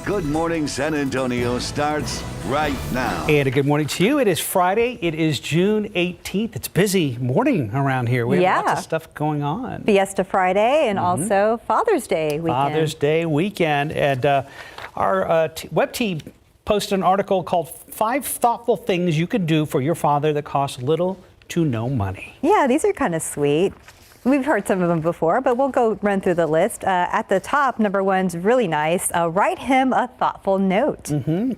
Good Morning San Antonio starts right now. And a good morning to you. It is Friday. It is June 18th. It's a busy morning around here. We have lots of stuff going on. Fiesta Friday and also Father's Day weekend. Father's Day weekend. And our web team posted an article called 5 Thoughtful Things You Can Do for Your Father That Cost Little to No Money. Yeah, these are kind of sweet. We've heard some of them before, but we'll go run through the list. At the top, number one's really nice. Write him a thoughtful note.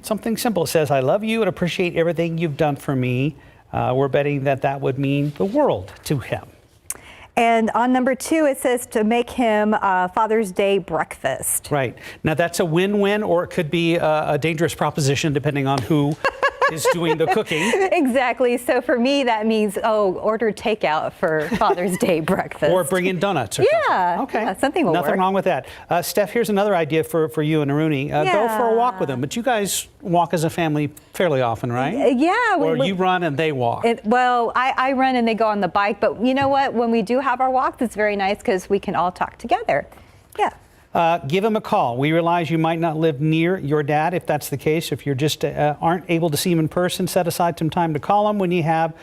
Something simple. It says, I love you and appreciate everything you've done for me. We're betting that that would mean the world to him. And on number 2, it says to make him Father's Day breakfast. Right. Now, that's a win-win, or it could be a dangerous proposition, depending on who is doing the cooking. Exactly. So for me, that means, order takeout for Father's Day breakfast. Or bring in donuts or something. Okay. Yeah, something will Nothing work. wrong with that. Steph, here's another idea for you and Aruni. Go for a walk with them. But you guys walk as a family fairly often, right? Yeah. Or you run and they walk. Well, I run and they go on the bike. But you know what? When we do have our walks, it's very nice because we can all talk together. Yeah. Give him a call. We realize you might not live near your dad. If that's the case, if you're just aren't able to see him in person, set aside some time to call him when you have.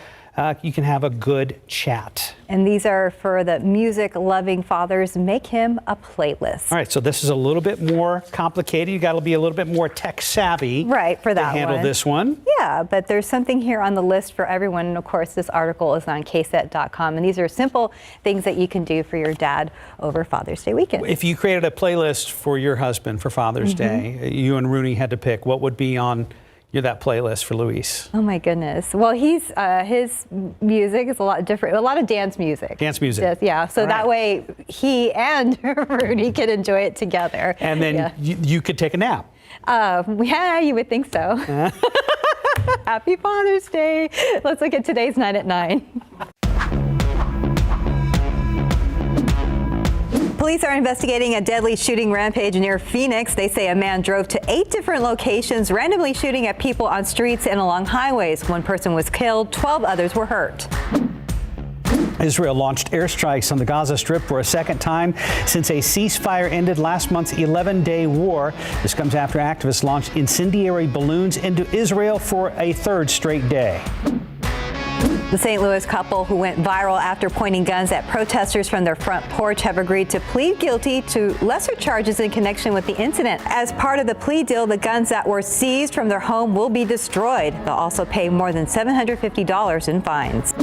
You can have a good chat. And these are for the music-loving fathers. Make him a playlist. All right, so this is a little bit more complicated. You got to be a little bit more tech savvy, right, for that to handle this one. Yeah, but there's something here on the list for everyone. And of course, this article is on KSAT.com. And these are simple things that you can do for your dad over Father's Day weekend. If you created a playlist for your husband for Father's Day, you and Rooney had to pick, what would be on that playlist for Luis? Oh my goodness. Well, his music is a lot different, a lot of dance music. Dance music. Yeah, so that way he and Rooney can enjoy it together. And then you could take a nap. Yeah, you would think so. Happy Father's Day. Let's look at today's 9 at 9. Police are investigating a deadly shooting rampage near Phoenix. They say a man drove to 8 different locations, randomly shooting at people on streets and along highways. 1 person was killed, 12 others were hurt. Israel launched airstrikes on the Gaza Strip for a second time since a ceasefire ended last month's 11-day war. This comes after activists launched incendiary balloons into Israel for a 3rd straight day. The St. Louis couple who went viral after pointing guns at protesters from their front porch have agreed to plead guilty to lesser charges in connection with the incident. As part of the plea deal, the guns that were seized from their home will be destroyed. They'll also pay more than $750 in fines.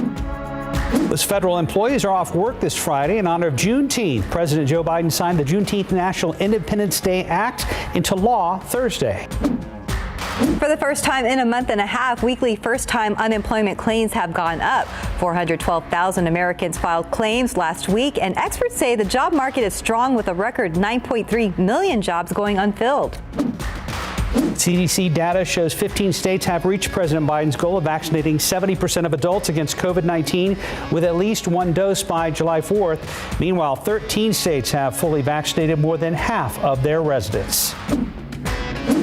Those federal employees are off work this Friday in honor of Juneteenth. President Joe Biden signed the Juneteenth National Independence Day Act into law Thursday. For the first time in a month and a half, weekly first-time unemployment claims have gone up. 412,000 Americans filed claims last week, and experts say the job market is strong with a record 9.3 million jobs going unfilled. CDC data shows 15 states have reached President Biden's goal of vaccinating 70% of adults against COVID-19 with at least 1 dose by July 4th. Meanwhile, 13 states have fully vaccinated more than half of their residents.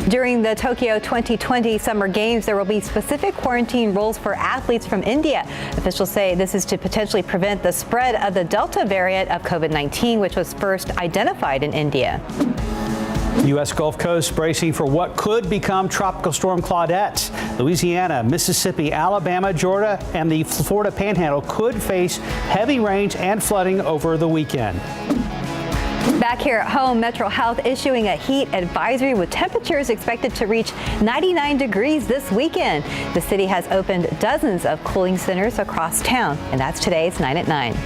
During the Tokyo 2020 Summer Games, there will be specific quarantine rules for athletes from India. Officials say this is to potentially prevent the spread of the Delta variant of COVID-19, which was first identified in India. U.S. Gulf Coast bracing for what could become Tropical Storm Claudette. Louisiana, Mississippi, Alabama, Georgia, and the Florida Panhandle could face heavy rains and flooding over the weekend. Back here at home, Metro Health issuing a heat advisory with temperatures expected to reach 99 degrees this weekend. The city has opened dozens of cooling centers across town, and that's today's 9 at 9.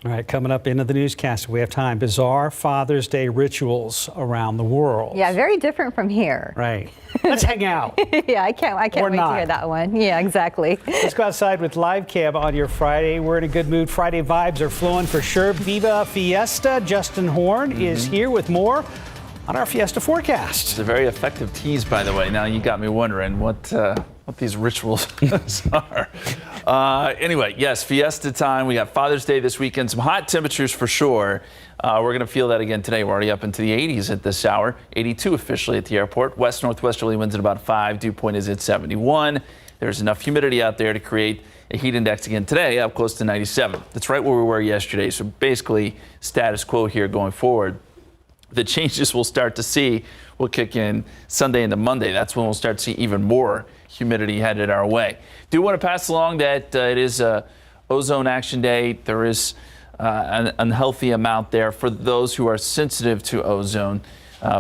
All right, coming up into the newscast, we have time. Bizarre Father's Day rituals around the world. Yeah, very different from here. Right. Let's hang out. Yeah, I can't wait to hear that one. Yeah, exactly. Let's go outside with live cam on your Friday. We're in a good mood. Friday vibes are flowing for sure. Viva Fiesta. Justin Horn is here with more on our Fiesta forecast. It's a very effective tease, by the way. Now you got me wondering what these rituals are. Anyway, yes, Fiesta time. We got Father's Day this weekend. Some hot temperatures for sure. We're going to feel that again today. We're already up into the 80s at this hour. 82 officially at the airport. West-northwesterly winds at about 5. Dew point is at 71. There's enough humidity out there to create a heat index again today, up close to 97. That's right where we were yesterday. So basically status quo here going forward. The changes we'll start to see will kick in Sunday into Monday. That's when we'll start to see even more humidity headed our way. Do want to pass along that it is Ozone Action Day. There is an unhealthy amount there for those who are sensitive to ozone,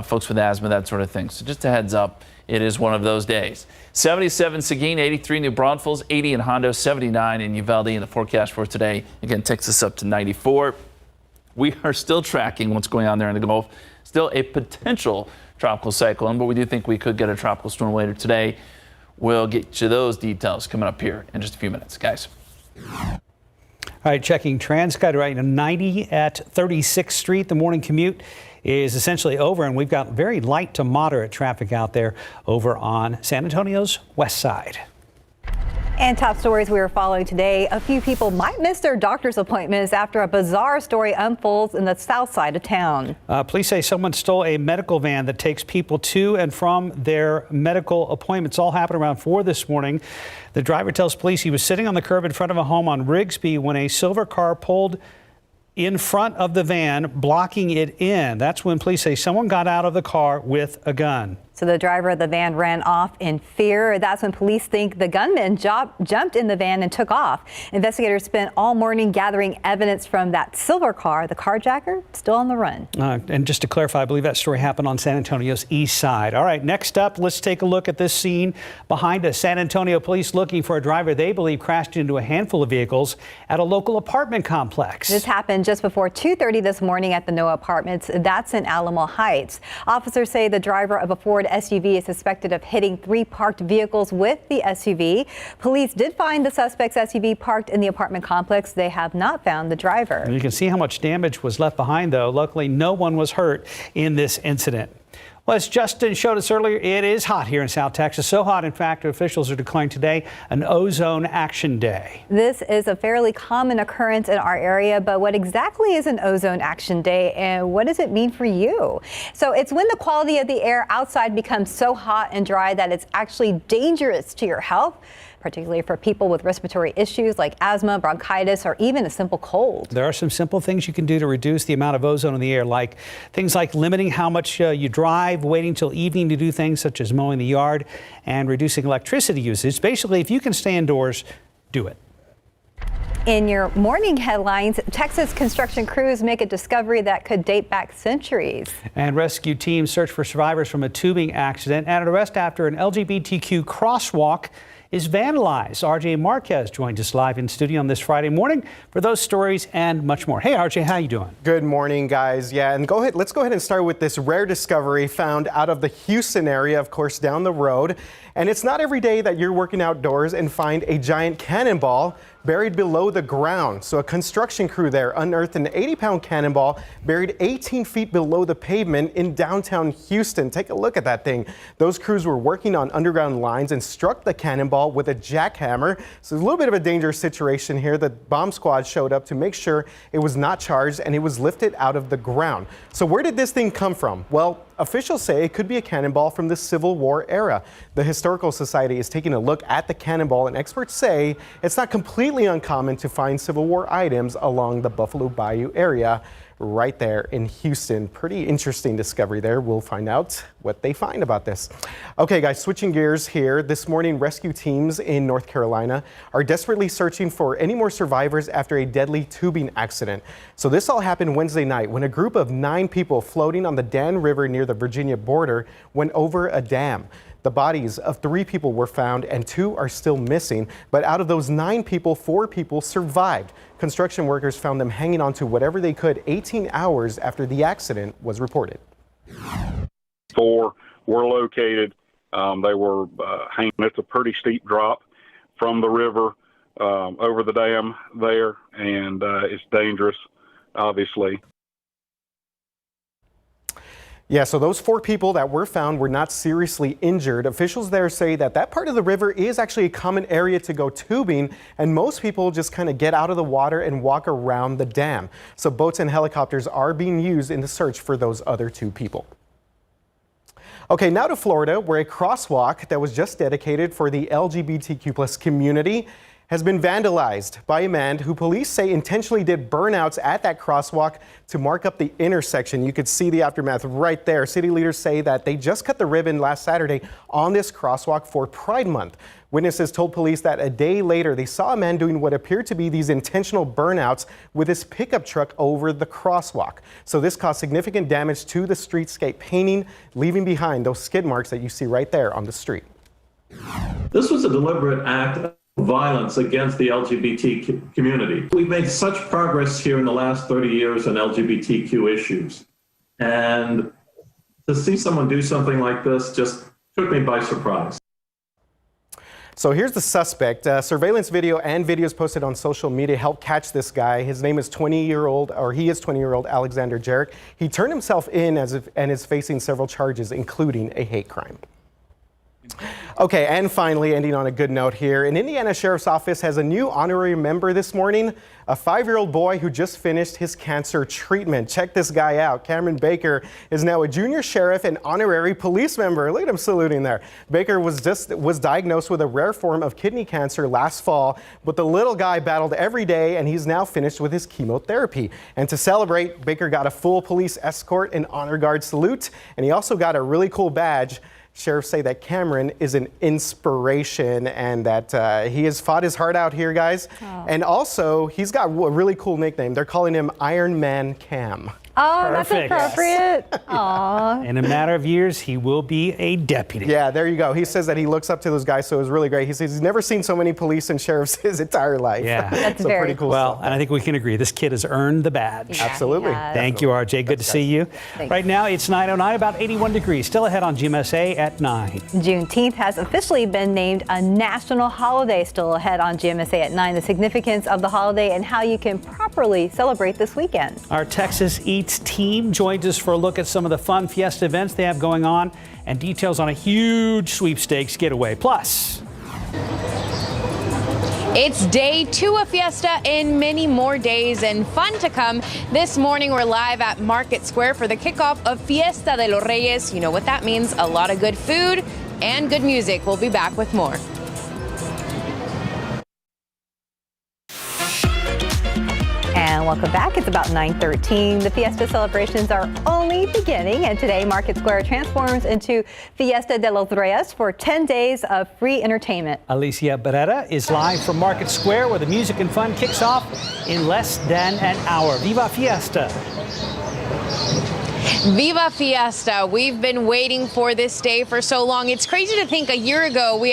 folks with asthma, that sort of thing. So just a heads up, it is one of those days. 77 Seguin, 83 New Braunfels, 80 in Hondo, 79 in Uvalde. And the forecast for today, again, takes us up to 94. We are still tracking what's going on there in the Gulf. Still a potential tropical cyclone, but we do think we could get a tropical storm later today. We'll get you those details coming up here in just a few minutes, guys. All right, checking TransGuide right now, 90 at 36th Street. The morning commute is essentially over, and we've got very light to moderate traffic out there over on San Antonio's west side. And top stories we are following today. A few people might miss their doctor's appointments after a bizarre story unfolds in the south side of town. Police say someone stole a medical van that takes people to and from their medical appointments. All happened around 4 this morning. The driver tells police he was sitting on the curb in front of a home on Rigsby when a silver car pulled in front of the van, blocking it in. That's when police say someone got out of the car with a gun. So the driver of the van ran off in fear. That's when police think the gunman jumped in the van and took off. Investigators spent all morning gathering evidence from that silver car. The carjacker still on the run. And just to clarify, I believe that story happened on San Antonio's east side. All right, next up, let's take a look at this scene behind us. San Antonio police looking for a driver they believe crashed into a handful of vehicles at a local apartment complex. This happened just before 2:30 this morning at the Noah Apartments. That's in Alamo Heights. Officers say the driver of a Ford SUV is suspected of hitting 3 parked vehicles with the SUV. Police did find the suspect's SUV parked in the apartment complex. They have not found the driver. And you can see how much damage was left behind, though. Luckily, no one was hurt in this incident. Well, as Justin showed us earlier, it is hot here in South Texas. So hot, in fact, officials are declaring today an Ozone Action Day. This is a fairly common occurrence in our area, but what exactly is an Ozone Action Day and what does it mean for you? So it's when the quality of the air outside becomes so hot and dry that it's actually dangerous to your health, particularly for people with respiratory issues like asthma, bronchitis, or even a simple cold. There are some simple things you can do to reduce the amount of ozone in the air, like things like limiting how much you drive, waiting till evening to do things such as mowing the yard, and reducing electricity usage. Basically, if you can stay indoors, do it. In your morning headlines, Texas construction crews make a discovery that could date back centuries. And rescue teams search for survivors from a tubing accident and an arrest after an LGBTQ crosswalk is vandalized. RJ Marquez joins us live in studio on this Friday morning for those stories and much more. Hey, RJ, how you doing? Good morning, guys. Yeah, and let's go ahead and start with this rare discovery found out of the Houston area, of course, down the road. And it's not every day that you're working outdoors and find a giant cannonball buried below the ground. So a construction crew there unearthed an 80-pound cannonball buried 18 feet below the pavement in downtown Houston. Take a look at that thing. Those crews were working on underground lines and struck the cannonball with a jackhammer. So it's a little bit of a dangerous situation here. The bomb squad showed up to make sure it was not charged and it was lifted out of the ground. So where did this thing come from? Well, officials say it could be a cannonball from the Civil War era. The Historical Society is taking a look at the cannonball, and experts say it's not completely uncommon to find Civil War items along the Buffalo Bayou area right there in Houston. Pretty interesting discovery there. We'll find out what they find about this. Okay, guys, switching gears here. This morning, rescue teams in North Carolina are desperately searching for any more survivors after a deadly tubing accident. So this all happened Wednesday night when a group of 9 people floating on the Dan River near the Virginia border went over a dam. The bodies of 3 people were found and 2 are still missing. But out of those 9 people, 4 people survived. Construction workers found them hanging on to whatever they could 18 hours after the accident was reported. 4 were located. They were hanging. It's a pretty steep drop from the river over the dam there, and it's dangerous, obviously. Yeah, so those 4 people that were found were not seriously injured. Officials there say that part of the river is actually a common area to go tubing, and most people just kind of get out of the water and walk around the dam. So boats and helicopters are being used in the search for those other 2 people. Okay, now to Florida, where a crosswalk that was just dedicated for the LGBTQ+ community has been vandalized by a man who police say intentionally did burnouts at that crosswalk to mark up the intersection. You could see the aftermath right there. City leaders say that they just cut the ribbon last Saturday on this crosswalk for Pride Month. Witnesses told police that a day later they saw a man doing what appeared to be these intentional burnouts with his pickup truck over the crosswalk. So this caused significant damage to the streetscape painting, leaving behind those skid marks that you see right there on the street. This was a deliberate act of violence against the LGBT community. We've made such progress here in the last 30 years on LGBTQ issues. And to see someone do something like this just took me by surprise. So here's the suspect. Surveillance video and videos posted on social media helped catch this guy. His name is 20-year-old Alexander Jarek. He turned himself in and is facing several charges, including a hate crime. Okay, and finally, ending on a good note here, an Indiana Sheriff's Office has a new honorary member this morning, a 5-year-old boy who just finished his cancer treatment. Check this guy out. Cameron Baker is now a junior sheriff and honorary police member. Look at him saluting there. Baker was diagnosed with a rare form of kidney cancer last fall, but the little guy battled every day, and he's now finished with his chemotherapy. And to celebrate, Baker got a full police escort and honor guard salute, and he also got a really cool badge. Sheriffs say that Cameron is an inspiration and that he has fought his heart out here, guys. Oh. And also, he's got a really cool nickname. They're calling him Iron Man Cam. Oh, Perfect. that's appropriate. Aww. In a matter of years, he will be a deputy. Yeah, there you go. He says that he looks up to those guys, so it was really great. He says he's never seen so many police and sheriffs his entire life. Yeah. That's so very pretty cool Well, stuff. and I think we can agree, this kid has earned the badge. Yeah, Absolutely. Thank you, RJ. Good to see you. Thanks. Right now, it's 9:09, about 81 degrees. Still ahead on GMSA at 9. Juneteenth has officially been named a national holiday. Still ahead on GMSA at 9. The significance of the holiday and how you can properly celebrate this weekend. Our Texas Eats team joins us for a look at some of the fun Fiesta events they have going on and details on a huge sweepstakes getaway. Plus, it's day 2 of Fiesta and many more days and fun to come. This morning we're live at Market Square for the kickoff of Fiesta de los Reyes. You know what that means, a lot of good food and good music. We'll be back with more. And welcome back. It's about 9:13. The Fiesta celebrations are only beginning, and today Market Square transforms into Fiesta de los Reyes for 10 days of free entertainment. Alicia Beretta is live from Market Square where the music and fun kicks off in less than an hour. Viva Fiesta! Viva Fiesta. We've been waiting for this day for so long. It's crazy to think a year ago,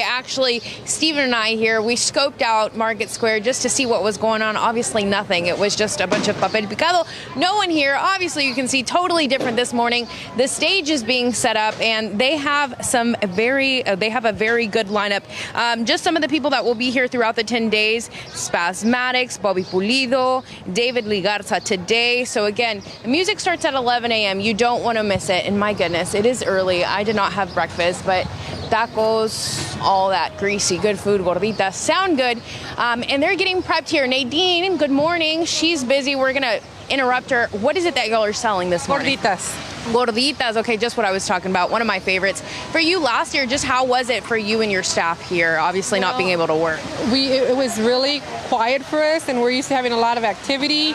Stephen and I here, we scoped out Market Square just to see what was going on. Obviously nothing. It was just a bunch of papel picado. No one here. Obviously you can see totally different this morning. The stage is being set up and they have a very good lineup. Just some of the people that will be here throughout the 10 days. Spasmatics, Bobby Pulido, David Ligarza today. So again, the music starts at 11 a.m. You don't want to miss it. And my goodness, it is early. I did not have breakfast, but tacos, all that greasy, good food, gorditas, sound good. And they're getting prepped here. Nadine, good morning. She's busy. We're going to interrupt her. What is it that y'all are selling this morning? Gorditas. Okay, just what I was talking about. One of my favorites. For you last year, just how was it for you and your staff here, obviously not being able to work? It was really quiet for us, and we're used to having a lot of activity.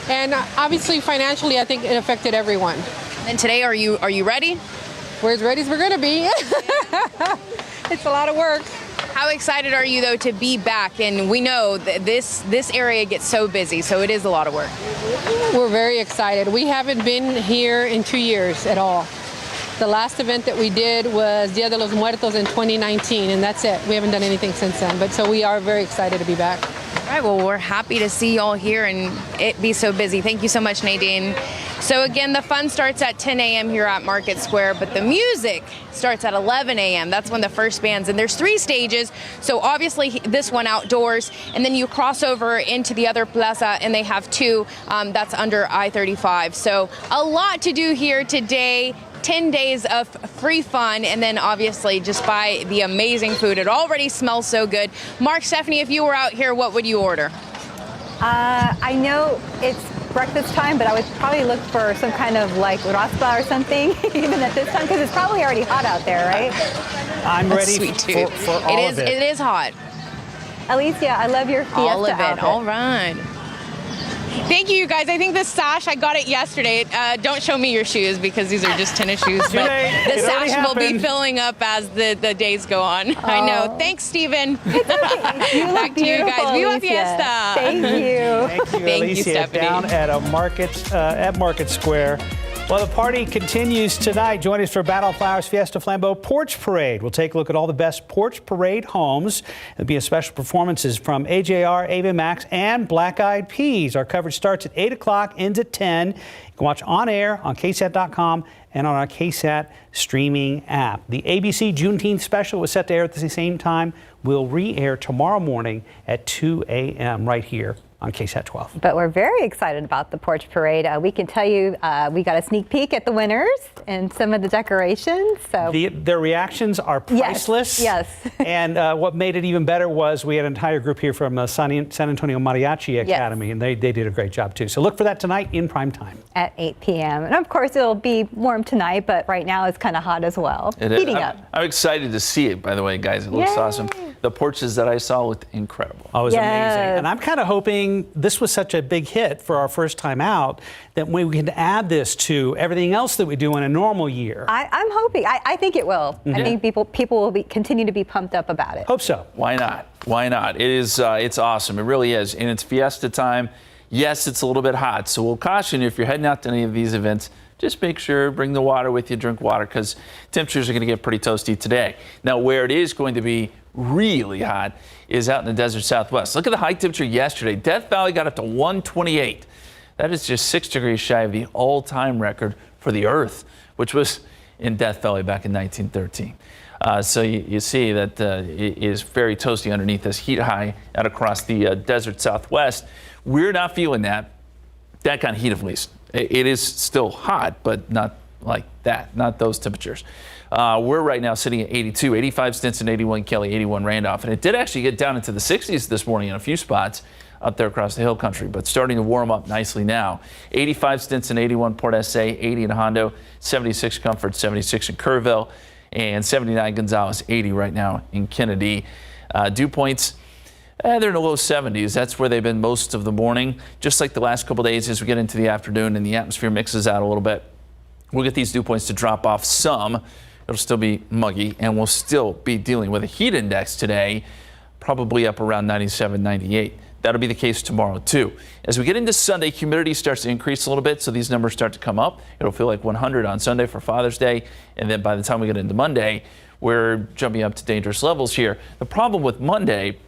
And obviously, financially, I think it affected everyone. And today, are you ready? We're as ready as we're going to be. It's a lot of work. How excited are you, though, to be back? And we know that this area gets so busy, so it is a lot of work. We're very excited. We haven't been here in 2 years at all. The last event that we did was Dia de los Muertos in 2019, and that's it. We haven't done anything since then, but so we are very excited to be back. All right, well, we're happy to see y'all here and it be so busy. Thank you so much, Nadine. So again, the fun starts at 10 a.m. here at Market Square, but the music starts at 11 a.m. That's when the first bands, and there's 3 stages. So obviously this one outdoors, and then you cross over into the other plaza, and they have 2 that's under I-35. So a lot to do here today. 10 days of free fun, and then obviously just buy the amazing food. It already smells so good. Mark, Stephanie, if you were out here, what would you order? I know it's breakfast time, but I would probably look for some kind of like raspa or something, even at this time, because it's probably already hot out there, right? I'm ready Sweet tooth. for all of it. It is hot. Alicia, I love your Fiesta All of it. outfit. All right. Thank you, you guys. I think this sash, I got it yesterday. Don't show me your shoes because these are just tennis shoes. But the It already sash will be happened. filling up as the days go on. I know. Thanks, Stephen. It's okay. You look Back to you guys. beautiful, Viva Alicia. Fiesta. Thank you. Thank you, Thank you, Alicia, Stephanie. down at a market at Market Square. Well, the party continues tonight. Join us for Battle of Flowers Fiesta Flambeau Porch Parade. We'll take a look at all the best Porch Parade homes. There'll be a special performances from AJR, Ava Max, and Black Eyed Peas. Our coverage starts at 8 o'clock, ends at 10. You can watch on air on KSAT.com and on our KSAT streaming app. The ABC Juneteenth special was set to air at the same time. Will re-air tomorrow morning at 2 a.m. right here on KSAT 12. But we're very excited about the Porch Parade. We can tell you we got a sneak peek at the winners and some of the decorations. So Their reactions are priceless. Yes. And what made it even better was we had an entire group here from San Antonio Mariachi Academy, and they did a great job too. So look for that tonight in prime time. At 8 p.m. And of course, it'll be warm tonight, but right now it's kind of hot as well. Heating up. I'm excited to see it, by the way, guys. It looks Yay. awesome. The porches that I saw looked incredible. Oh, it was Yes. amazing. And I'm kind of hoping this was such a big hit for our first time out that we can add this to everything else that we do in a normal year. I'm hoping. I think it will. I think people will continue to be pumped up about it. Hope so. Why not? Why not? It is. It's awesome. It really is. And it's Fiesta time. Yes, it's a little bit hot. So we'll caution you if you're heading out to any of these events, just make sure, bring the water with you, drink water, because temperatures are going to get pretty toasty today. Now, where it is going to be really hot is out in the desert Southwest. Look at the high temperature yesterday. Death Valley got up to 128. That is just 6 degrees shy of the all-time record for the Earth, which was in Death Valley back in 1913. So you see that it is very toasty underneath this heat high out across the desert Southwest. We're not feeling that kind of heat, at least. It is still hot, but not like that, not those temperatures. We're right now sitting at 82, 85 Stinson, 81 Kelly, 81 Randolph. And it did actually get down into the 60s this morning in a few spots up there across the hill country, but starting to warm up nicely now. 85 Stinson, 81 Port SA, 80 in Hondo, 76 Comfort, 76 in Kerrville, and 79 Gonzales, 80 right now in Kennedy. Dew points, they're in the low 70s. That's where they've been most of the morning. Just like the last couple days as we get into the afternoon and the atmosphere mixes out a little bit, we'll get these dew points to drop off some. It'll still be muggy, and we'll still be dealing with a heat index today, probably up around 97, 98. That'll be the case tomorrow, too. As we get into Sunday, humidity starts to increase a little bit, so these numbers start to come up. It'll feel like 100 on Sunday for Father's Day, and then by the time we get into Monday, we're jumping up to dangerous levels here. The problem with Monday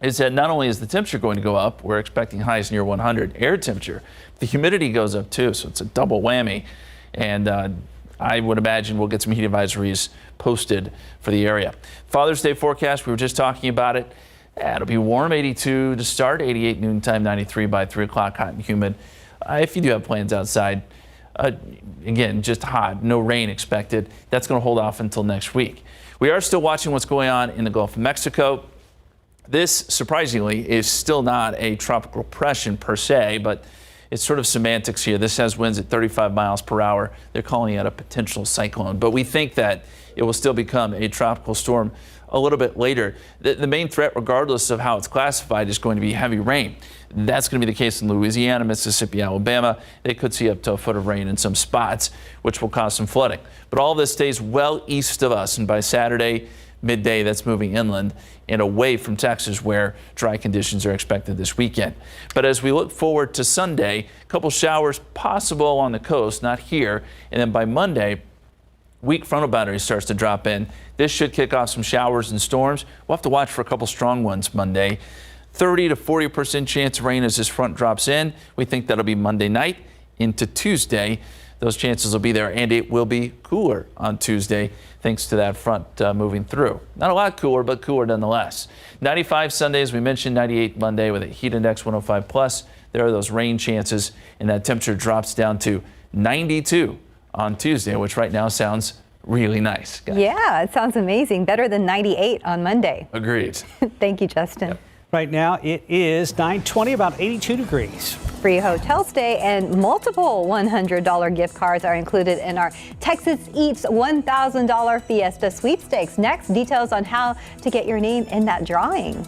is that not only is the temperature going to go up, we're expecting highs near 100 air temperature, the humidity goes up too, so it's a double whammy. And I would imagine we'll get some heat advisories posted for the area. Father's Day forecast, we were just talking about it. It'll be warm, 82 to start, 88 noontime, 93 by 3 o'clock, hot and humid. If you do have plans outside, again, just hot, no rain expected. That's going to hold off until next week. We are still watching what's going on in the Gulf of Mexico. This, surprisingly, is still not a tropical depression per se, but it's sort of semantics here. This has winds at 35 miles per hour. They're calling it a potential cyclone, but we think that it will still become a tropical storm a little bit later. The main threat, regardless of how it's classified, is going to be heavy rain. That's going to be the case in Louisiana, Mississippi, Alabama. They could see up to a foot of rain in some spots, which will cause some flooding. But all of this stays well east of us, and by Saturday, midday, that's moving inland and away from Texas, where dry conditions are expected this weekend. But as we look forward to Sunday, a couple showers possible on the coast, not here. And then by Monday, weak frontal boundary starts to drop in. This should kick off some showers and storms. We'll have to watch for a couple strong ones Monday. 30 to 40% chance of rain as this front drops in. We think that'll be Monday night into Tuesday. Those chances will be there, and it will be cooler on Tuesday thanks to that front moving through. Not a lot cooler, but cooler nonetheless. 95 Sunday, as we mentioned, 98 Monday with a heat index 105 plus. There are those rain chances, and that temperature drops down to 92 on Tuesday, which right now sounds really nice. Guys. Yeah, it sounds amazing. Better than 98 on Monday. Agreed. Thank you, Justin. Yep. Right now it is 9:20, about 82 degrees. Free hotel stay and multiple $100 gift cards are included in our Texas Eats $1,000 Fiesta sweepstakes. Next, details on how to get your name in that drawing.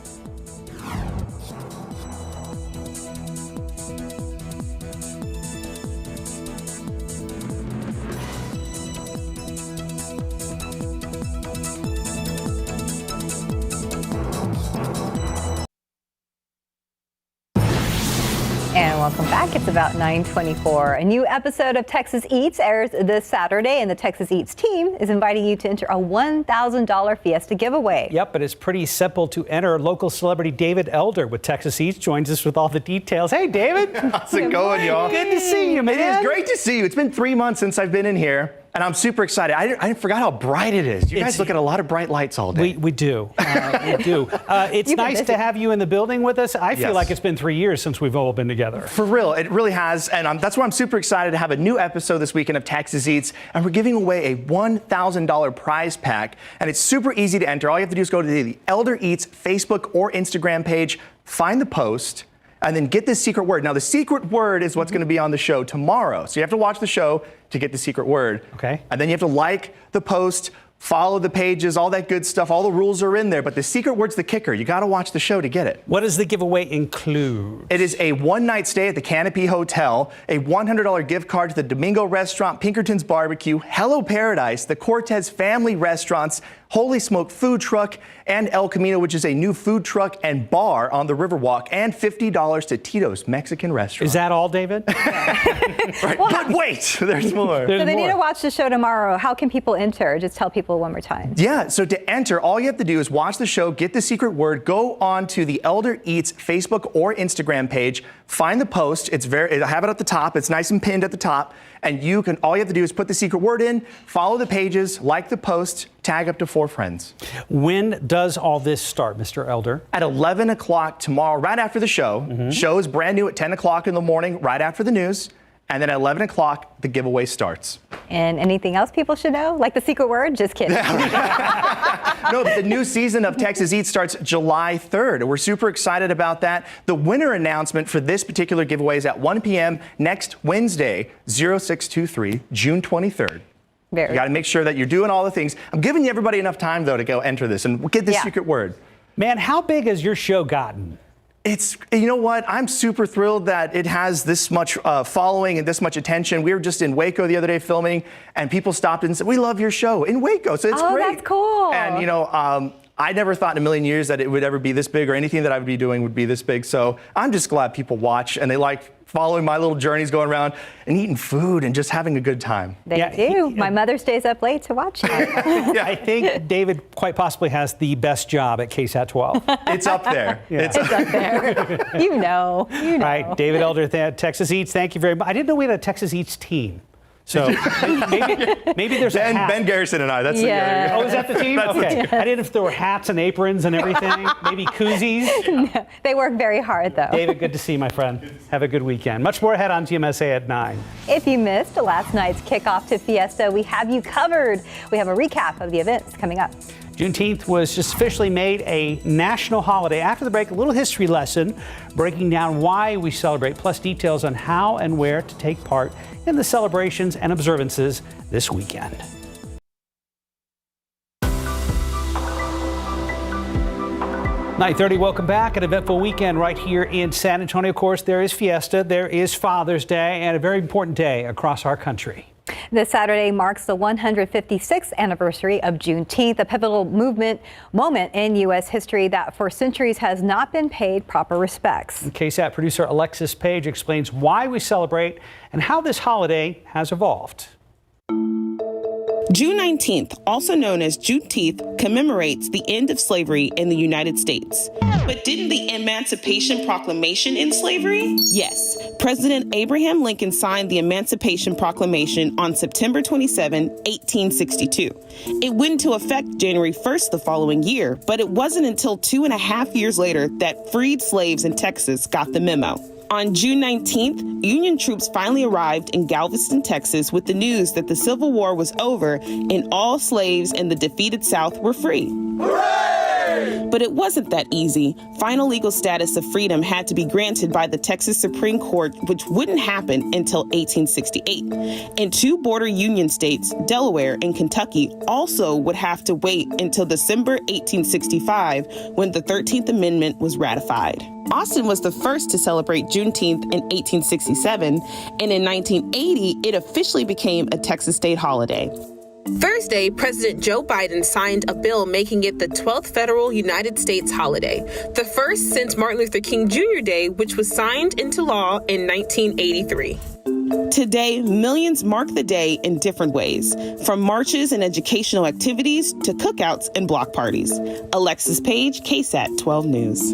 welcome back. It's about 9:24. A new episode of Texas Eats airs this Saturday, and the Texas Eats team is inviting you to enter a $1,000 Fiesta giveaway. Yep, but it's pretty simple to enter. Local celebrity David Elder with Texas Eats joins us with all the details. Hey, David. How's it going, y'all? Good to see you, man. It is great to see you. It's been 3 months since I've been in here, and I'm super excited. I forgot how bright it is. You guys look at a lot of bright lights all day. We do. We do. It's nice to have you in the building with us. I feel like it's been 3 years since we've all been together. For real, it really has, and that's why I'm super excited to have a new episode this weekend of Texas Eats, and we're giving away a $1,000 prize pack, and it's super easy to enter. All you have to do is go to the Elder Eats Facebook or Instagram page, find the post, and then get this secret word. Now, the secret word is what's going to be on the show tomorrow. So you have to watch the show to get the secret word. Okay. And then you have to like the post, follow the pages, all that good stuff. All the rules are in there, but the secret word's the kicker. You got to watch the show to get it. What does the giveaway include? It is a one-night stay at the Canopy Hotel, a $100 gift card to the Domingo restaurant, Pinkerton's Barbecue, Hello Paradise, the Cortez family restaurants, Holy Smoke food truck, and El Camino, which is a new food truck and bar on the Riverwalk, and $50 to Tito's Mexican restaurant. Is that all, David? Right. But wait, there's more. So they need to watch the show tomorrow. How can people enter? Just tell people one more time. Yeah, so to enter, all you have to do is watch the show, get the secret word, go on to the Elder Eats Facebook or Instagram page, find the post. I have it at the top. It's nice and pinned at the top. And all you have to do is put the secret word in, follow the pages, like the post, tag up to 4 friends. When does all this start, Mr. Elder? At 11 o'clock tomorrow, right after the show. Show is brand new at 10 o'clock in the morning, right after the news. And then at 11 o'clock, the giveaway starts. And anything else people should know? Like the secret word? Just kidding. No, the new season of Texas Eats starts July 3rd. We're super excited about that. The winner announcement for this particular giveaway is at 1 p.m. next Wednesday, 0623, June 23rd. You got to make sure that you're doing all the things. I'm giving everybody enough time, though, to go enter this and get the secret word. Man, how big has your show gotten? You know what? I'm super thrilled that it has this much following and this much attention. We were just in Waco the other day filming, and people stopped and said, "We love your show in Waco." So it's great. Oh, that's cool. And I never thought in a million years that it would ever be this big, or anything that I would be doing would be this big. So I'm just glad people watch and they like following my little journeys going around and eating food and just having a good time. They do. My mother stays up late to watch it. I think David quite possibly has the best job at KSAT 12. It's up there. It's up there. You know. All right, David Elder, Texas Eats, thank you very much. I didn't know we had a Texas Eats team. So maybe there's a hat. Ben Garrison and I. That's Oh, is that the team? Okay. I didn't know if there were hats and aprons and everything. Maybe koozies. No, they work very hard, though. David, good to see you, my friend. Have a good weekend. Much more ahead on GMSA at 9. If you missed last night's kickoff to Fiesta, we have you covered. We have a recap of the events coming up. Juneteenth was just officially made a national holiday. After the break, a little history lesson breaking down why we celebrate, plus details on how and where to take part in the celebrations and observances this weekend. "9:30, welcome back. An eventful weekend right here in San Antonio. Of course, there is Fiesta, there is Father's Day, and a very important day across our country. This Saturday marks the 156th anniversary of Juneteenth, a pivotal moment in U.S. history that for centuries has not been paid proper respects. KSAT producer Alexis Page explains why we celebrate and how this holiday has evolved. June 19th, also known as Juneteenth, commemorates the end of slavery in the United States. But didn't the Emancipation Proclamation end slavery? Yes. President Abraham Lincoln signed the Emancipation Proclamation on September 27, 1862. It went into effect January 1st the following year, but it wasn't until 2.5 years later that freed slaves in Texas got the memo. On June 19th, Union troops finally arrived in Galveston, Texas, with the news that the Civil War was over and all slaves in the defeated South were free. Hooray! But it wasn't that easy. Final legal status of freedom had to be granted by the Texas Supreme Court, which wouldn't happen until 1868. And 2 border Union states, Delaware and Kentucky, also would have to wait until December 1865 when the 13th Amendment was ratified. Austin was the first to celebrate Juneteenth in 1867, and in 1980, it officially became a Texas state holiday. Thursday, President Joe Biden signed a bill making it the 12th federal United States holiday, the first since Martin Luther King Jr. Day, which was signed into law in 1983. Today, millions mark the day in different ways, from marches and educational activities to cookouts and block parties. Alexis Page, KSAT 12 News.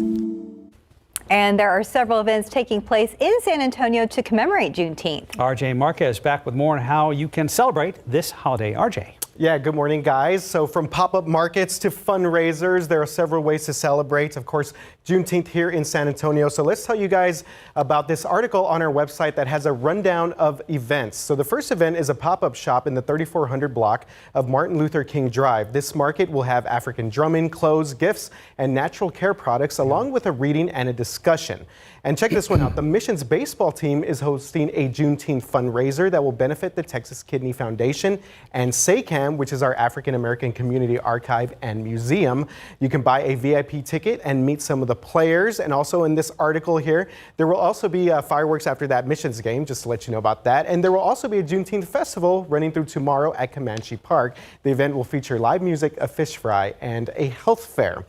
And there are several events taking place in San Antonio to commemorate Juneteenth. RJ Marquez back with more on how you can celebrate this holiday. RJ. Yeah, good morning, guys. So from pop-up markets to fundraisers, there are several ways to celebrate, of course, Juneteenth here in San Antonio. So let's tell you guys about this article on our website that has a rundown of events. So the first event is a pop-up shop in the 3400 block of Martin Luther King Drive. This market will have African drumming, clothes, gifts, and natural care products, along with a reading and a discussion. And check this one out. The Missions baseball team is hosting a Juneteenth fundraiser that will benefit the Texas Kidney Foundation and STAYCATION, which is our African American Community Archive and Museum. You can buy a VIP ticket and meet some of the players. And also in this article here, there will also be fireworks after that Missions game, just to let you know about that. And there will also be a Juneteenth festival running through tomorrow at Comanche Park. The event will feature live music, a fish fry, and a health fair.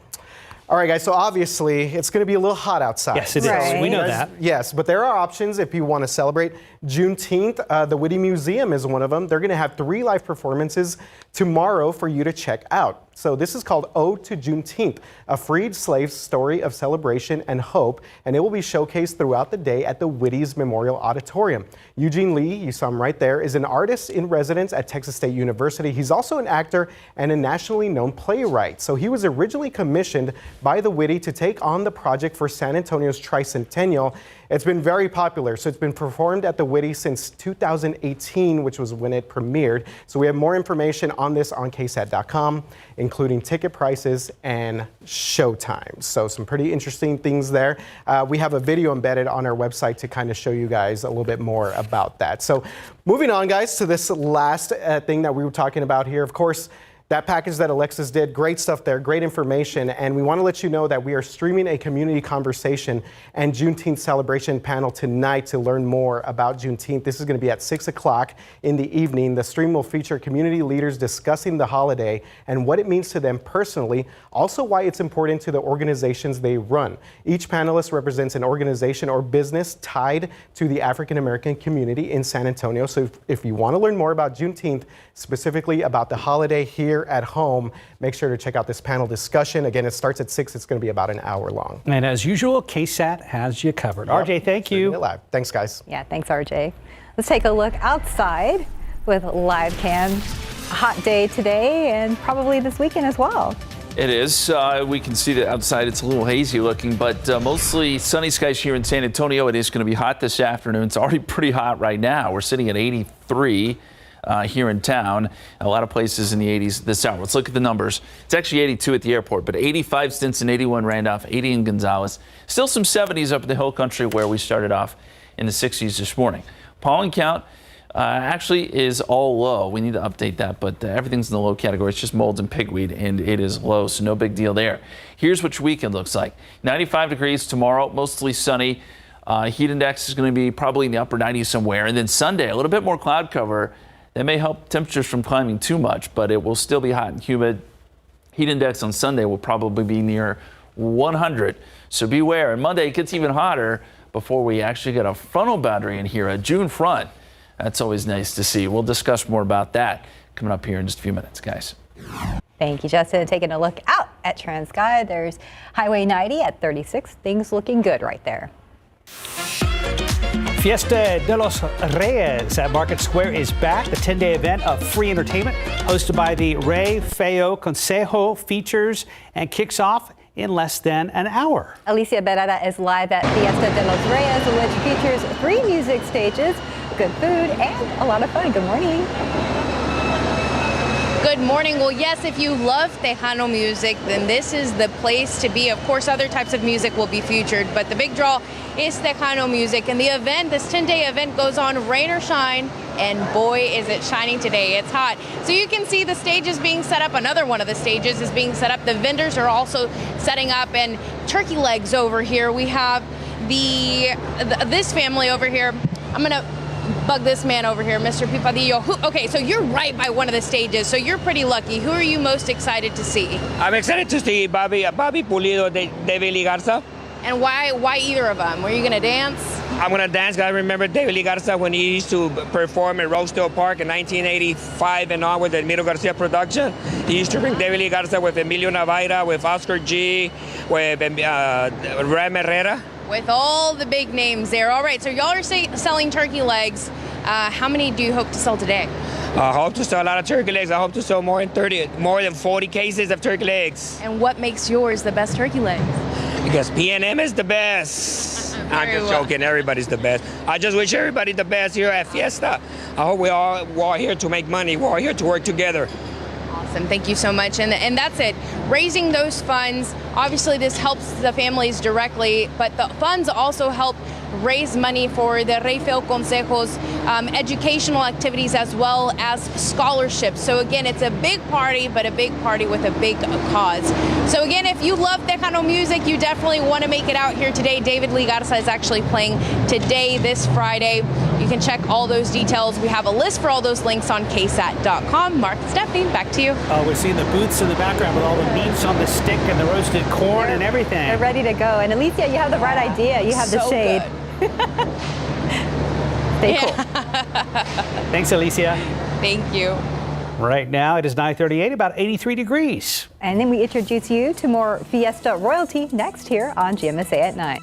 All right, guys, so obviously it's going to be a little hot outside. Yes, it is. We know that. Yes, but there are options if you want to celebrate Juneteenth. The Whitty Museum is one of them. They're going to have 3 live performances tomorrow for you to check out. So this is called Ode to Juneteenth, a freed slave's story of celebration and hope, and it will be showcased throughout the day at the Whitty's Memorial Auditorium. Eugene Lee, you saw him right there, is an artist in residence at Texas State University. He's also an actor and a nationally known playwright. So he was originally commissioned by the Whitty to take on the project for San Antonio's tricentennial. It's been very popular, so it's been performed at the Whitty since 2018, which was when it premiered. So we have more information on this on KSAT.com, including ticket prices and showtimes. So some pretty interesting things there. We have a video embedded on our website to kind of show you guys a little bit more about that. So moving on, guys, to this last thing that we were talking about here. Of course, that package that Alexis did, great stuff there, great information. And we want to let you know that we are streaming a community conversation and Juneteenth celebration panel tonight to learn more about Juneteenth. This is going to be at 6 o'clock in the evening. The stream will feature community leaders discussing the holiday and what it means to them personally, also why it's important to the organizations they run. Each panelist represents an organization or business tied to the African American community in San Antonio. So if you want to learn more about Juneteenth, specifically about the holiday here at home, make sure to check out this panel discussion. Again, it starts at 6. It's going to be about an hour long. And as usual, KSAT has you covered. Yep. RJ, thank you. Live. Thanks, guys. Yeah, thanks, RJ. Let's take a look outside with live cam. A hot day today and probably this weekend as well. It is. We can see that outside it's a little hazy looking, but mostly sunny skies here in San Antonio. It is going to be hot this afternoon. It's already pretty hot right now. We're sitting at 83. Here in town, a lot of places in the 80s this hour. Let's look at the numbers. It's actually 82 at the airport, but 85 Stinson, 81 Randolph, 80 in Gonzales. Still some 70s up in the hill country where we started off in the 60s this morning. Pollen count actually is all low. We need to update that, but everything's in the low category. It's just molds and pigweed, and it is low, so no big deal there. Here's what your weekend looks like. 95 degrees tomorrow, mostly sunny. Heat index is going to be probably in the upper 90s somewhere. And then Sunday, a little bit more cloud cover. That may help temperatures from climbing too much, but it will still be hot and humid. Heat index on Sunday will probably be near 100, so beware. And Monday, it gets even hotter before we actually get a frontal boundary in here, a June front. That's always nice to see. We'll discuss more about that coming up here in just a few minutes, guys. Thank you, Justin. Taking a look out at TransSky, there's Highway 90 at 36. Things looking good right there. Fiesta de los Reyes at Market Square is back. The 10-day event of free entertainment hosted by the Rey Feo Consejo features and kicks off in less than an hour. Alicia Berrada is live at Fiesta de los Reyes, which features 3 music stages, good food, and a lot of fun. Good morning. Good morning. Well, yes, if you love Tejano music, then this is the place to be. Of course, other types of music will be featured, but the big draw is Tejano music. And the event, this 10-day event, goes on rain or shine, and boy, is it shining today. It's hot. So you can see the stage is being set up. Another one of the stages is being set up. The vendors are also setting up, and turkey legs over here. We have this family over here. I'm going to bug this man over here, Mr. Pipadillo. Okay, so you're right by one of the stages, so you're pretty lucky. Who are you most excited to see? I'm excited to see Bobby Pulido, David Lee Garza. And why either of them? Were you gonna dance? I'm gonna dance. I remember David Lee Garza when he used to perform at Rosedale Park in 1985 and on with the Emilio Garcia production. He used to bring David Lee Garza with Emilio Navaira, with Oscar G, with Ram Herrera. With all the big names there. All right, so y'all are selling turkey legs. How many do you hope to sell today? I hope to sell a lot of turkey legs. I hope to sell more than 40 cases of turkey legs. And what makes yours the best turkey legs? Because P&M is the best. I'm just joking. Everybody's the best. I just wish everybody the best here at Fiesta. I hope we're all here to make money. We're all here to work together. Awesome. Thank you so much. And that's it. Raising those funds. Obviously, this helps the families directly, but the funds also help raise money for the Rey Feo Consejos educational activities as well as scholarships. So again, it's a big party, but a big party with a big cause. So again, if you love Tejano music, you definitely want to make it out here today. David Lee Garza is actually playing today, this Friday. You can check all those details. We have a list for all those links on KSAT.com. Mark and Stephanie, back to you. We're seeing the booths in the background with all the meats on the stick and the roasted corn and everything. They're ready to go. And Alicia, you have the right idea. You have the shade. Stay cool. Thanks, Alicia. Thank you. Right now it is 9:38, about 83 degrees. And then we introduce you to more Fiesta royalty next here on GMSA at 9.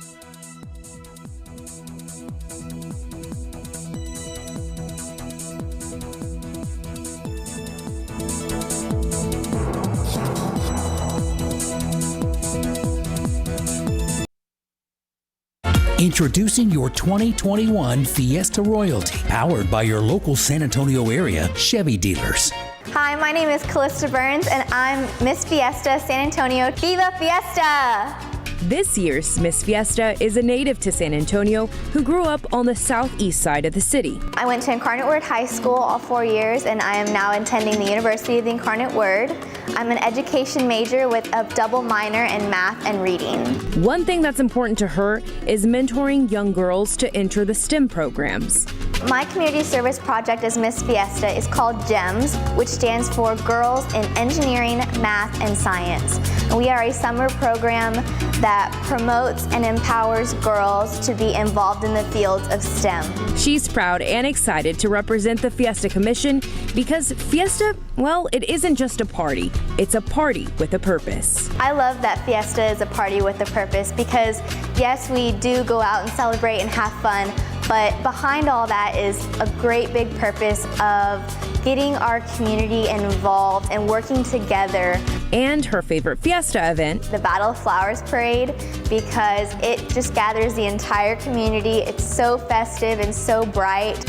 Introducing your 2021 Fiesta Royalty, powered by your local San Antonio area Chevy dealers. Hi, my name is Callista Burns, and I'm Miss Fiesta San Antonio. Viva Fiesta! This year's Miss Fiesta is a native to San Antonio who grew up on the southeast side of the city. I went to Incarnate Word High School all 4 years, and I am now attending the University of the Incarnate Word. I'm an education major with a double minor in math and reading. One thing that's important to her is mentoring young girls to enter the STEM programs. My community service project as Miss Fiesta is called GEMS, which stands for Girls in Engineering, Math, and Science. And we are a summer program that promotes and empowers girls to be involved in the fields of STEM. She's proud and excited to represent the Fiesta Commission because Fiesta, well, it isn't just a party. It's a party with a purpose. I love that Fiesta is a party with a purpose because, yes, we do go out and celebrate and have fun, but behind all that is a great big purpose of getting our community involved and working together. And her favorite Fiesta event, the Battle of Flowers Parade, because it just gathers the entire community. It's so festive and so bright.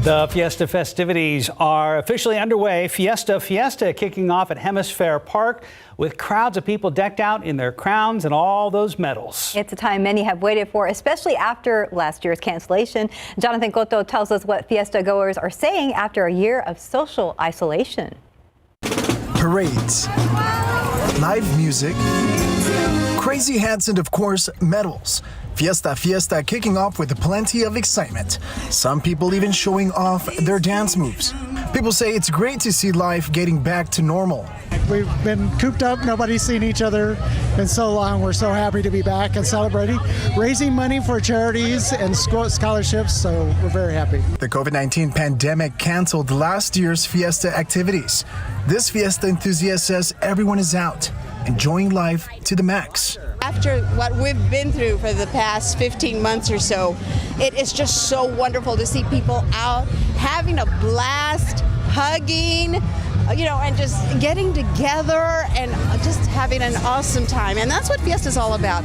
The Fiesta festivities are officially underway. Fiesta kicking off at Hemisphere Park with crowds of people decked out in their crowns and all those medals. It's a time many have waited for, especially after last year's cancellation. Jonathan Cotto tells us what Fiesta goers are saying after a year of social isolation. Parades, live music, crazy hats, and of course, medals. Fiesta kicking off with plenty of excitement. Some people even showing off their dance moves. People say it's great to see life getting back to normal. We've been cooped up, nobody's seen each other in so long. We're so happy to be back and celebrating, raising money for charities and scholarships, so we're very happy. The COVID-19 pandemic canceled last year's Fiesta activities. This Fiesta enthusiast says everyone is out, enjoying life to the max. After what we've been through for the past 15 months or so, it is just so wonderful to see people out having a blast, hugging, and just getting together and just having an awesome time. And that's what Fiesta is all about.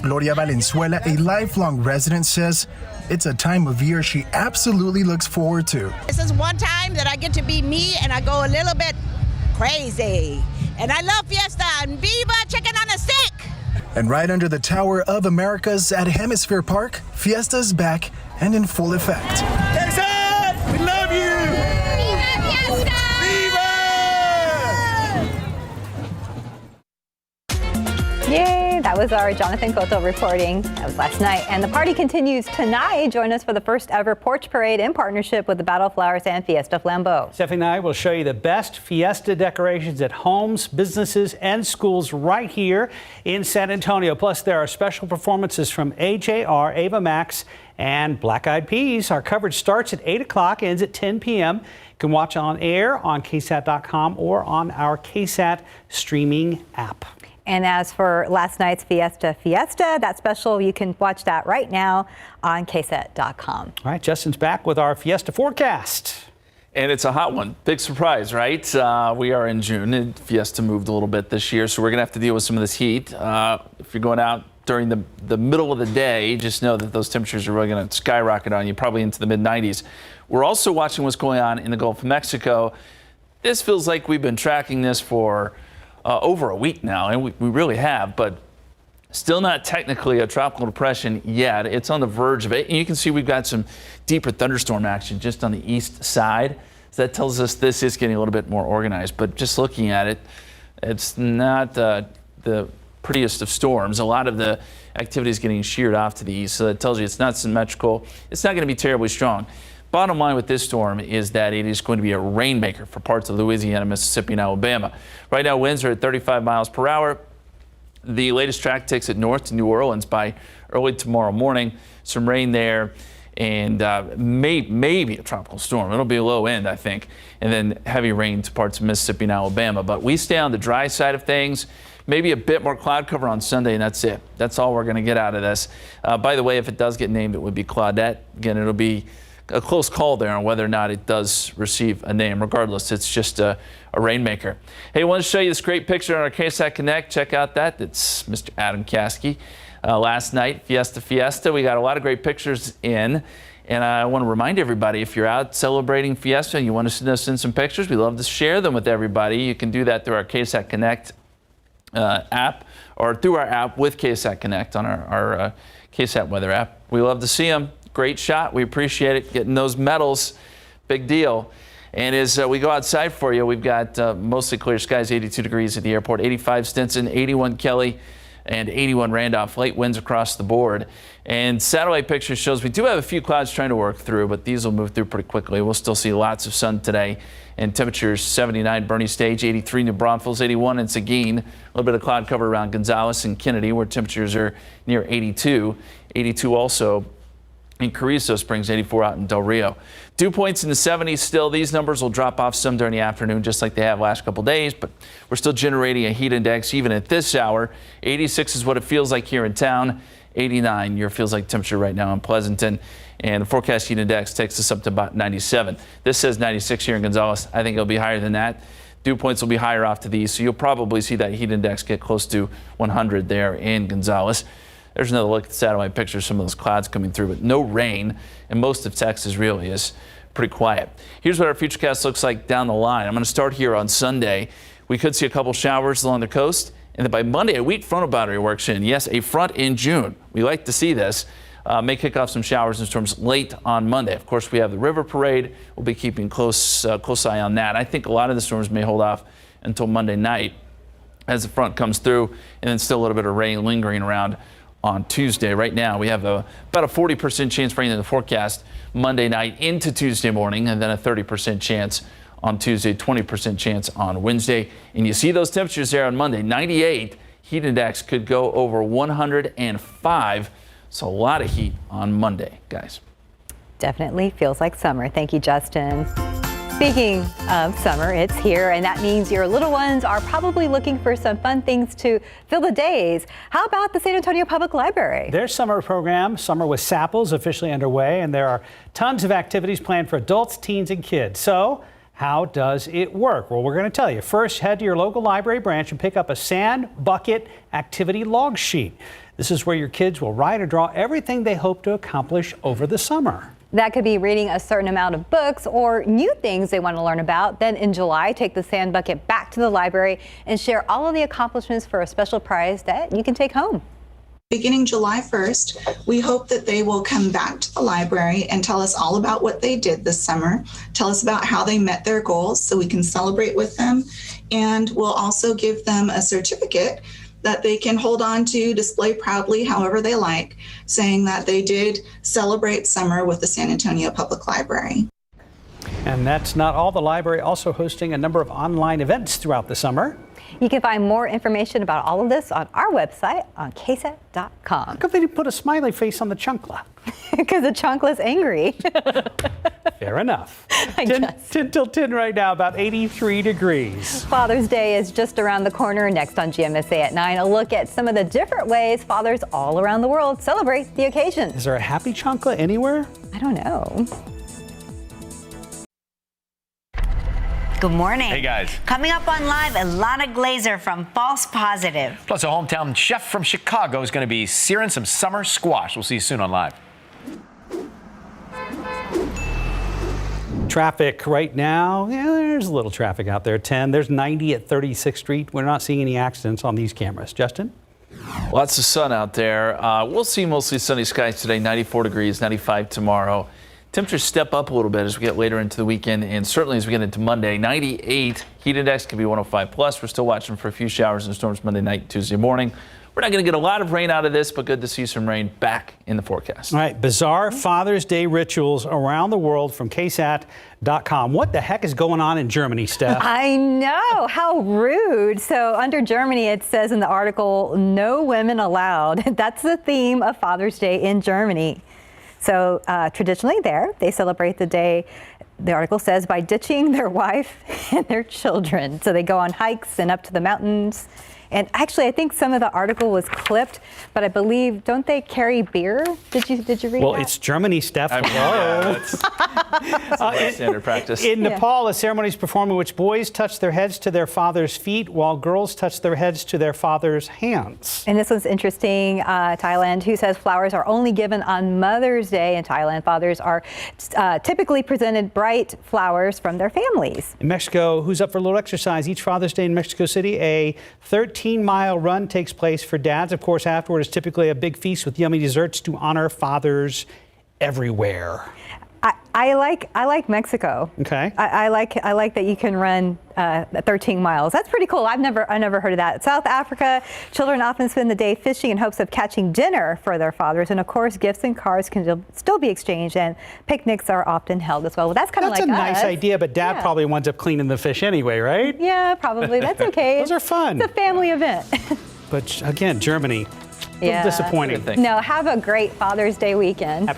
Gloria Valenzuela, a lifelong resident, says it's a time of year she absolutely looks forward to. This is one time that I get to be me and I go a little bit crazy. And I love Fiesta and Viva Chicken on a Stick! And right under the Tower of Americas at Hemisphere Park, Fiesta's back and in full effect. Texas! We love you! Viva Fiesta! Viva! was our Jonathan Cotto reporting. That was last night. And the party continues tonight. Join us for the first ever Porch Parade in partnership with the Battle of Flowers and Fiesta Flambeau. Stephanie and I will show you the best Fiesta decorations at homes, businesses, and schools right here in San Antonio. Plus, there are special performances from AJR, Ava Max, and Black Eyed Peas. Our coverage starts at 8 o'clock, ends at 10 p.m. You can watch on air on KSAT.com or on our KSAT streaming app. And as for last night's Fiesta, that special, you can watch that right now on KSAT.com. All right, Justin's back with our Fiesta forecast. And it's a hot one. Big surprise, right? We are in June, and Fiesta moved a little bit this year, so we're going to have to deal with some of this heat. If you're going out during the middle of the day, just know that those temperatures are really going to skyrocket on you, probably into the mid-90s. We're also watching what's going on in the Gulf of Mexico. This feels like we've been tracking this for over a week now, and we really have, but still not technically a tropical depression yet. It's on the verge of it. And you can see we've got some deeper thunderstorm action just on the east side. So that tells us this is getting a little bit more organized. But just looking at it, it's not the prettiest of storms. A lot of the activity is getting sheared off to the east. So that tells you it's not symmetrical. It's not going to be terribly strong. Bottom line with this storm is that it is going to be a rainmaker for parts of Louisiana, Mississippi, and Alabama. Right now, winds are at 35 miles per hour. The latest track takes it north to New Orleans by early tomorrow morning. Some rain there and maybe a tropical storm. It'll be a low end, I think, and then heavy rain to parts of Mississippi and Alabama. But we stay on the dry side of things. Maybe a bit more cloud cover on Sunday, and that's it. That's all we're going to get out of this. By the way, if it does get named, it would be Claudette. Again, it'll be a close call there on whether or not it does receive a name. Regardless, it's just a rainmaker. Hey, I want to show you this great picture on our KSAT Connect. Check out that. That's Mr. Adam Caskey. Last night, Fiesta. We got a lot of great pictures in. And I want to remind everybody, if you're out celebrating Fiesta and you want to send us in some pictures, we love to share them with everybody. You can do that through our KSAT Connect app or through our app with KSAT Connect on our KSAT weather app. We love to see them. Great shot. We appreciate it. Getting those medals, big deal. And as we go outside for you, we've got mostly clear skies, 82 degrees at the airport, 85 Stinson, 81 Kelly, and 81 Randolph. Light winds across the board. And satellite picture shows we do have a few clouds trying to work through, but these will move through pretty quickly. We'll still see lots of sun today. And temperatures 79 Bernie Stage, 83 New Braunfels, 81 in Seguin. A little bit of cloud cover around Gonzales and Kennedy, where temperatures are near 82. 82 also in Carrizo Springs, 84 out in Del Rio. Dew points in the 70s still. These numbers will drop off some during the afternoon, just like they have last couple days, but we're still generating a heat index even at this hour. 86 is what it feels like here in town. 89 your feels like temperature right now in Pleasanton. And the forecast heat index takes us up to about 97. This says 96 here in Gonzales. I think it'll be higher than that. Dew points will be higher off to these, so you'll probably see that heat index get close to 100 there in Gonzales. There's another look at the satellite pictures, some of those clouds coming through, but no rain, and most of Texas really is pretty quiet. Here's what our futurecast looks like down the line. I'm going to start here on Sunday. We could see a couple showers along the coast, and then by Monday, a weak frontal boundary works in. Yes, a front in June. We like to see this. May kick off some showers and storms late on Monday. Of course, we have the river parade. We'll be keeping close eye on that. I think a lot of the storms may hold off until Monday night as the front comes through, and then still a little bit of rain lingering around on Tuesday. Right now, we have about a 40% chance for rain in the forecast Monday night into Tuesday morning, and then a 30% chance on Tuesday, 20% chance on Wednesday. And you see those temperatures there on Monday, 98. Heat index could go over 105. So a lot of heat on Monday, guys. Definitely feels like summer. Thank you, Justin. Speaking of summer, it's here, and that means your little ones are probably looking for some fun things to fill the days. How about the San Antonio Public Library? Their summer program, Summer with Sapple, is officially underway, and there are tons of activities planned for adults, teens, and kids. So how does it work? Well, we're going to tell you. First, head to your local library branch and pick up a sand bucket activity log sheet. This is where your kids will write or draw everything they hope to accomplish over the summer. That could be reading a certain amount of books or new things they want to learn about. Then in July, take the sand bucket back to the library and share all of the accomplishments for a special prize that you can take home. Beginning July 1st, we hope that they will come back to the library and tell us all about what they did this summer, tell us about how they met their goals so we can celebrate with them, and we'll also give them a certificate that they can hold on to, display proudly however they like, saying that they did celebrate summer with the San Antonio Public Library. And that's not all. The library also hosting a number of online events throughout the summer. You can find more information about all of this on our website on KSAT.com. How come they didn't put a smiley face on the chunkla? Because the chunkla is angry. Fair enough. I guess. 10 till 10 right now, about 83 degrees. Father's Day is just around the corner. Next on GMSA at 9, a look at some of the different ways fathers all around the world celebrate the occasion. Is there a happy chunkla anywhere? I don't know. Good morning. Hey, guys. Coming up on Live, Ilana Glazer from False Positive. Plus, a hometown chef from Chicago is going to be searing some summer squash. We'll see you soon on Live. Traffic right now, yeah, there's a little traffic out there. 10, there's 90 at 36th Street. We're not seeing any accidents on these cameras. Justin? Lots of sun out there. We'll see mostly sunny skies today, 94 degrees, 95 tomorrow. Temperatures step up a little bit as we get later into the weekend, and certainly as we get into Monday. 98, heat index could be 105 plus. We're still watching for a few showers and storms Monday night, Tuesday morning. We're not going to get a lot of rain out of this, but good to see some rain back in the forecast. All right, bizarre Father's Day rituals around the world from KSAT.com. What the heck is going on in Germany, Steph? I know, how rude. So under Germany, it says in the article, no women allowed. That's the theme of Father's Day in Germany. So traditionally there, they celebrate the day, the article says, by ditching their wife and their children. So they go on hikes and up to the mountains. And actually, I think some of the article was clipped, but I believe, don't they carry beer? Did you read that? Well, it's Germany, Steph. That's standard practice. In Nepal, a ceremony is performed in which boys touch their heads to their father's feet, while girls touch their heads to their father's hands. And this was interesting. Thailand, who says flowers are only given on Mother's Day. In Thailand, fathers are typically presented bright flowers from their families. In Mexico, who's up for a little exercise? Each Father's Day in Mexico City, a 13-mile run takes place for dads. Of course, afterward is typically a big feast with yummy desserts to honor fathers everywhere. I like Mexico. Okay. I like that you can run 13 miles. That's pretty cool. I never heard of that. South Africa, children often spend the day fishing in hopes of catching dinner for their fathers, and of course, gifts and cards can still be exchanged, and picnics are often held as well. Well, that's kind of like us. That's a nice idea, but Dad probably winds up cleaning the fish anyway, right? Yeah, probably. That's okay. Those are fun. It's a family event. But again, Germany, a little disappointing. No, have a great Father's Day weekend.